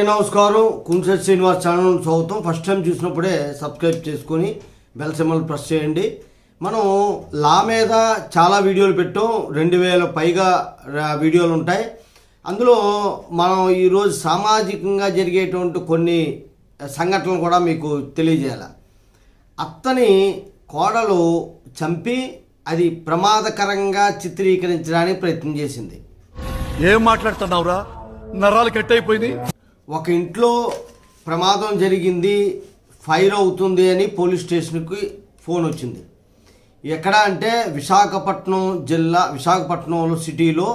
నమస్కారం. కుంసెట్ శ్రీనివాస్ ఛానల్ స్వాగతం. First time చూసినప్పుడే సబ్స్క్రైబ్ చేసుకొని బెల్ సింబల్ ప్రెస్ చేయండి. మనం లా మీద చాలా వీడియోలు పెట్టాం, 2000 పైగా వీడియోలు ఉంటాయి. అందులో మనం ఈరోజు సామాజికంగా జరిగేటువంటి కొన్ని సంఘటనలు కూడా మీకు తెలియజేయాలి. అత్తని కోడలు చంపి అది ప్రమాదకరంగా చిత్రీకరించడానికి ప్రయత్నం చేసింది. ఏం మాట్లాడుతున్నావురా? నరాలు కట్ అయిపోయింది. ఒక ఇంట్లో ప్రమాదం జరిగింది, ఫైర్ అవుతుంది అని పోలీస్ స్టేషన్కి ఫోన్ వచ్చింది. ఎక్కడ అంటే విశాఖపట్నంలో సిటీలో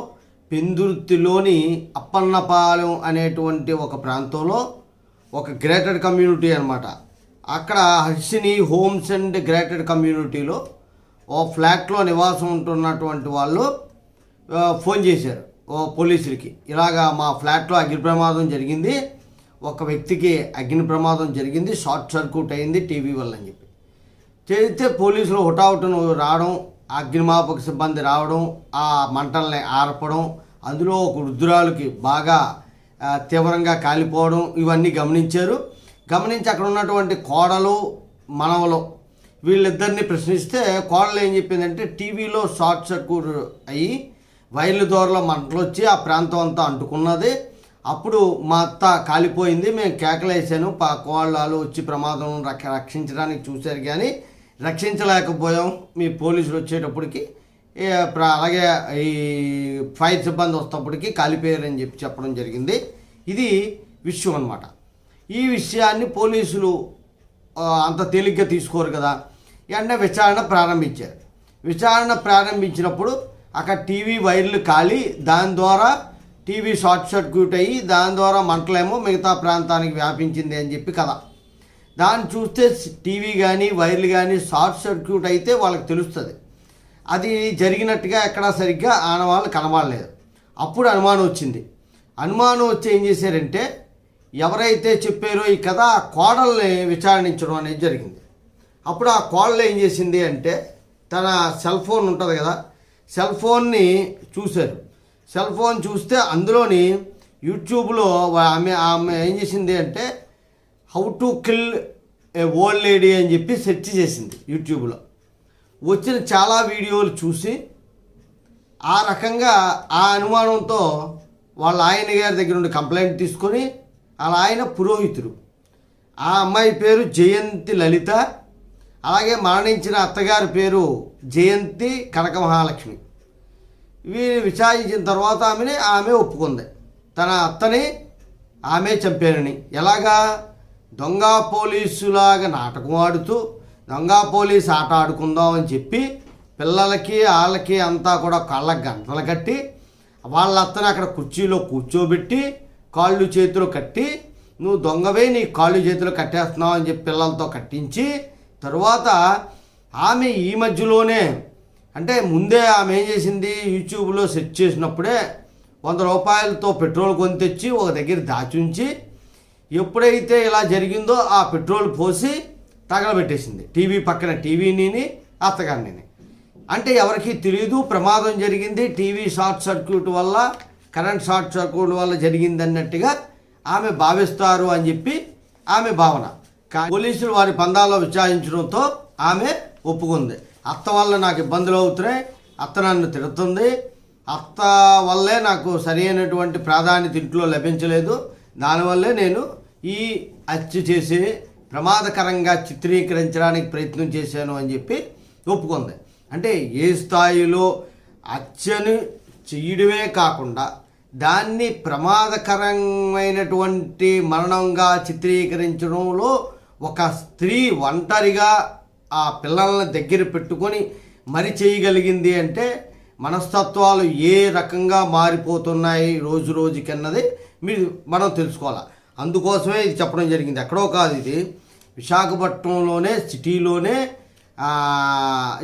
పెందుర్తిలోని అప్పన్నపాలెం అనేటువంటి ఒక ప్రాంతంలో ఒక గ్రేటెడ్ కమ్యూనిటీ అన్నమాట. అక్కడ హర్షిని హోమ్స్ అండ్ గ్రేటెడ్ కమ్యూనిటీలో ఓ ఫ్లాట్లో నివాసం ఉంటున్నటువంటి వాళ్ళు ఫోన్ చేశారు పోలీసులకి. ఇలాగా మా ఫ్లాట్లో అగ్ని ప్రమాదం జరిగింది, ఒక వ్యక్తికి అగ్ని ప్రమాదం జరిగింది, షార్ట్ సర్క్యూట్ అయింది టీవీ వల్ల అని చెప్పి చేస్తే పోలీసులు హుటాహుటను రావడం, అగ్నిమాపక సిబ్బంది రావడం, ఆ మంటల్ని ఆర్పడం, అందులో ఒక వృద్ధురాలకి బాగా తీవ్రంగా కాలిపోవడం ఇవన్నీ గమనించి అక్కడ ఉన్నటువంటి కోడలు మనవలు వీళ్ళిద్దరిని ప్రశ్నిస్తే కోడలు ఏం చెప్పిందంటే టీవీలో షార్ట్ సర్క్యూట్ అయ్యి వైర్ల దూరంలో మంటలు వచ్చి ఆ ప్రాంతం అంతా అంటుకున్నది. అప్పుడు మా అత్త కాలిపోయింది, మేము కేకలేసాను, కోళ్ళాలు వచ్చి ప్రమాదం రక్షించడానికి చూశారు కానీ రక్షించలేకపోయాం, మీ పోలీసులు వచ్చేటప్పటికి అలాగే ఈ ఫైర్ సిబ్బంది వస్తేప్పటికి కాలిపోయారని చెప్పడం జరిగింది. ఇది విషయం అన్నమాట. ఈ విషయాన్ని పోలీసులు అంత తేలిగ్గా తీసుకోరు కదా. వెంటనే విచారణ ప్రారంభించినప్పుడు అక్కడ టీవీ వైర్లు కాలి దాని ద్వారా టీవీ షార్ట్ సర్క్యూట్ అయ్యి దాని ద్వారా మంటలేమో మిగతా ప్రాంతానికి వ్యాపించింది అని చెప్పి కదా. దాన్ని చూస్తే టీవీ కానీ వైర్లు కానీ షార్ట్ సర్క్యూట్ అయితే వాళ్ళకి తెలుస్తుంది. అది జరిగినట్టుగా ఎక్కడా సరిగ్గా ఆనవాళ్ళు కనబడలేదు. అప్పుడు అనుమానం వచ్చి ఏం చేశారంటే ఎవరైతే చెప్పారో ఈ కథ ఆ కోడల్ని విచారించడం అనేది జరిగింది. అప్పుడు ఆ కోడలు ఏం చేసింది అంటే తన సెల్ ఫోన్ ఉంటుంది కదా, సెల్ ఫోన్ని చూశారు. సెల్ ఫోన్ చూస్తే అందులోని యూట్యూబ్లో ఆమె ఏం చేసింది అంటే how to kill A old lady అని చెప్పి సెర్చ్ చేసింది. యూట్యూబ్లో వచ్చిన చాలా వీడియోలు చూసి ఆ రకంగా ఆ అనుమానంతో వాళ్ళ ఆయన గారి దగ్గర నుండి కంప్లైంట్ తీసుకొని, వాళ్ళ ఆయన పురోహితుడు, ఆ అమ్మాయి పేరు జయంతి లలిత, అలాగే మరణించిన అత్తగారి పేరు జయంతి కనక మహాలక్ష్మి. వీరు విచారించిన తర్వాత ఆమె ఒప్పుకుంది తన అత్తని ఆమె చంపారని. ఎలాగా? దొంగ పోలీసులాగా నాటకం ఆడుతూ దొంగ పోలీసు ఆట ఆడుకుందాం అని చెప్పి పిల్లలకి వాళ్ళకి అంతా కూడా కళ్ళకి గంటలు కట్టి వాళ్ళ అత్తని అక్కడ కుర్చీలో కూర్చోబెట్టి కాళ్ళు చేతులు కట్టి నువ్వు దొంగవే నీ కాళ్ళు చేతులు కట్టేస్తున్నావు అని చెప్పి పిల్లలతో కట్టించి తరువాత ఆమె ఈ మధ్యలోనే అంటే ముందే ఆమె ఏం చేసింది, యూట్యూబ్లో సెర్చ్ చేసినప్పుడే 100 రూపాయలతో పెట్రోల్ కొని తెచ్చి ఒక దగ్గర దాచుంచి ఎప్పుడైతే ఇలా జరిగిందో ఆ పెట్రోల్ పోసి తగలబెట్టేసింది టీవీ పక్కన, టీవీని అత్తగారిని. అంటే ఎవరికీ తెలియదు ప్రమాదం జరిగింది, టీవీ షార్ట్ సర్క్యూట్ వల్ల, కరెంట్ షార్ట్ సర్క్యూట్ వల్ల జరిగింది అన్నట్టుగా ఆమె భావిస్తారు అని చెప్పి ఆమె భావన. పోలీసులు వారి పందాల్లో విచారించడంతో ఆమె ఒప్పుకుంది. అత్త వల్ల నాకు ఇబ్బందులు అవుతున్నాయి, అత్త నన్ను తిడుతుంది, అత్త వల్లే నాకు సరైనటువంటి ప్రాధాన్యత ఇంట్లో లభించలేదు, దానివల్లే నేను ఈ హత్య చేసి ప్రమాదకరంగా చిత్రీకరించడానికి ప్రయత్నం చేశాను అని చెప్పి ఒప్పుకుంది. అంటే ఏ స్థాయిలో హత్యను చేయడమే కాకుండా దాన్ని ప్రమాదకరమైనటువంటి మరణంగా చిత్రీకరించడంలో ఒక స్త్రీ ఒంటరిగా ఆ పిల్లల్ని దగ్గర పెట్టుకొని మరి చేయగలిగింది అంటే మనస్తత్వాలు ఏ రకంగా మారిపోతున్నాయి రోజు రోజుకన్నది మనం తెలుసుకోవాలి. అందుకోసమే ఇది చెప్పడం జరిగింది. ఎక్కడో కాదు, ఇది విశాఖపట్నంలోనే సిటీలోనే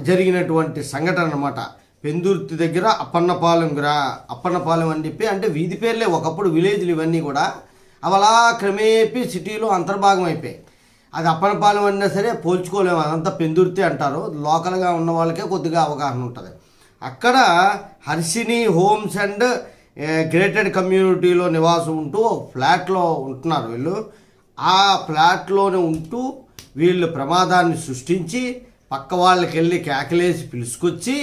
జరిగినటువంటి సంఘటన అన్నమాట. పెందుర్తి దగ్గర అప్పన్నపాలెం అని చెప్పి, అంటే వీధి పేర్లే ఒకప్పుడు విలేజ్లు ఇవన్నీ కూడా అవలా క్రమేపీ సిటీలో అంతర్భాగం అయిపోయాయి. అది అప్పన్నపాలెం అన్నా సరే పోల్చుకోలేము, అదంతా పెందుర్తి అంటారు. లోకల్గా ఉన్న వాళ్ళకే కొద్దిగా అవగాహన ఉంటుంది. అక్కడ హర్షిని హోమ్స్ అండ్ గ్రేటెడ్ కమ్యూనిటీలో నివాసం ఉంటూ ఫ్లాట్లో ఉంటున్నారు వీళ్ళు. ఆ ఫ్లాట్లోనే ఉంటూ వీళ్ళు ప్రమాదాన్ని సృష్టించి పక్క వాళ్ళకి వెళ్ళి కేకలేసి పిలుచుకొచ్చి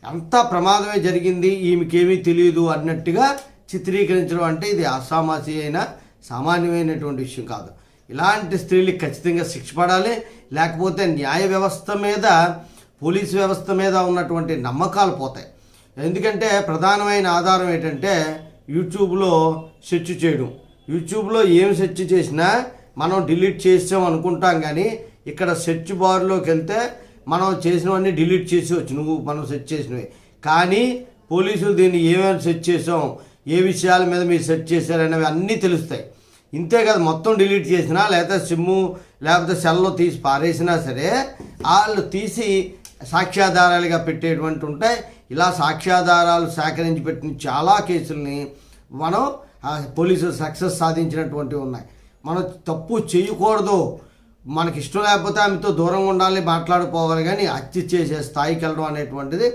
అంతా ప్రమాదమే జరిగింది, ఈమెకేమీ తెలియదు అన్నట్టుగా చిత్రీకరించడం అంటే ఇది అసామాసి అయిన సామాన్యమైనటువంటి విషయం కాదు. ఇలాంటి స్త్రీలకు ఖచ్చితంగా శిక్ష పడాలి. లేకపోతే న్యాయ వ్యవస్థ మీద, పోలీసు వ్యవస్థ మీద ఉన్నటువంటి నమ్మకాలు పోతాయి. ఎందుకంటే ప్రధానమైన ఆధారం ఏంటంటే యూట్యూబ్లో సెర్చ్ చేయడం. యూట్యూబ్లో ఏం సెర్చ్ చేసినా మనం డిలీట్ చేసాం అనుకుంటాం, కానీ ఇక్కడ సెర్చ్ బార్లోకి వెళ్తే మనం చేసినవన్నీ డిలీట్ చేసేవచ్చు, మనం సెర్చ్ చేసినవి. కానీ పోలీసులు దీన్ని ఏమేమి సెర్చ్ చేసాం, ఏ విషయాల మీద మీరు సెర్చ్ చేశారనేవి అన్నీ తెలుస్తాయి. ఇంతే కదా, మొత్తం డిలీట్ చేసినా లేకపోతే సిమ్ము లేకపోతే సెల్లో తీసి పారేసినా సరే వాళ్ళు తీసి సాక్ష్యాధారాలుగా పెట్టేటువంటి ఉంటాయి. ఇలా సాక్ష్యాధారాలు సేకరించి పెట్టిన చాలా కేసుల్ని మనం పోలీసులు సక్సెస్ సాధించినటువంటివి ఉన్నాయి. మనం తప్పు చేయకూడదు, మనకి ఇష్టం లేకపోతే ఆమెతో దూరంగా ఉండాలి, మాట్లాడుకోవాలి, కానీ హత్య చేసే స్థాయికి వెళ్ళడం అనేటువంటిది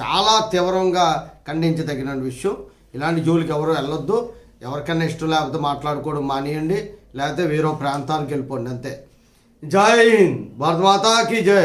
చాలా తీవ్రంగా ఖండించదగిన విషయం. ఇలాంటి జోలికి ఎవరు వెళ్ళొద్దు. ఎవరికైనా ఇష్టం లేకపోతే మాట్లాడుకోవడం మానేయండి, లేకపోతే వేరే ప్రాంతానికి వెళ్ళిపోండి, అంతే. జై హింద్, భారత మాతాకి జై.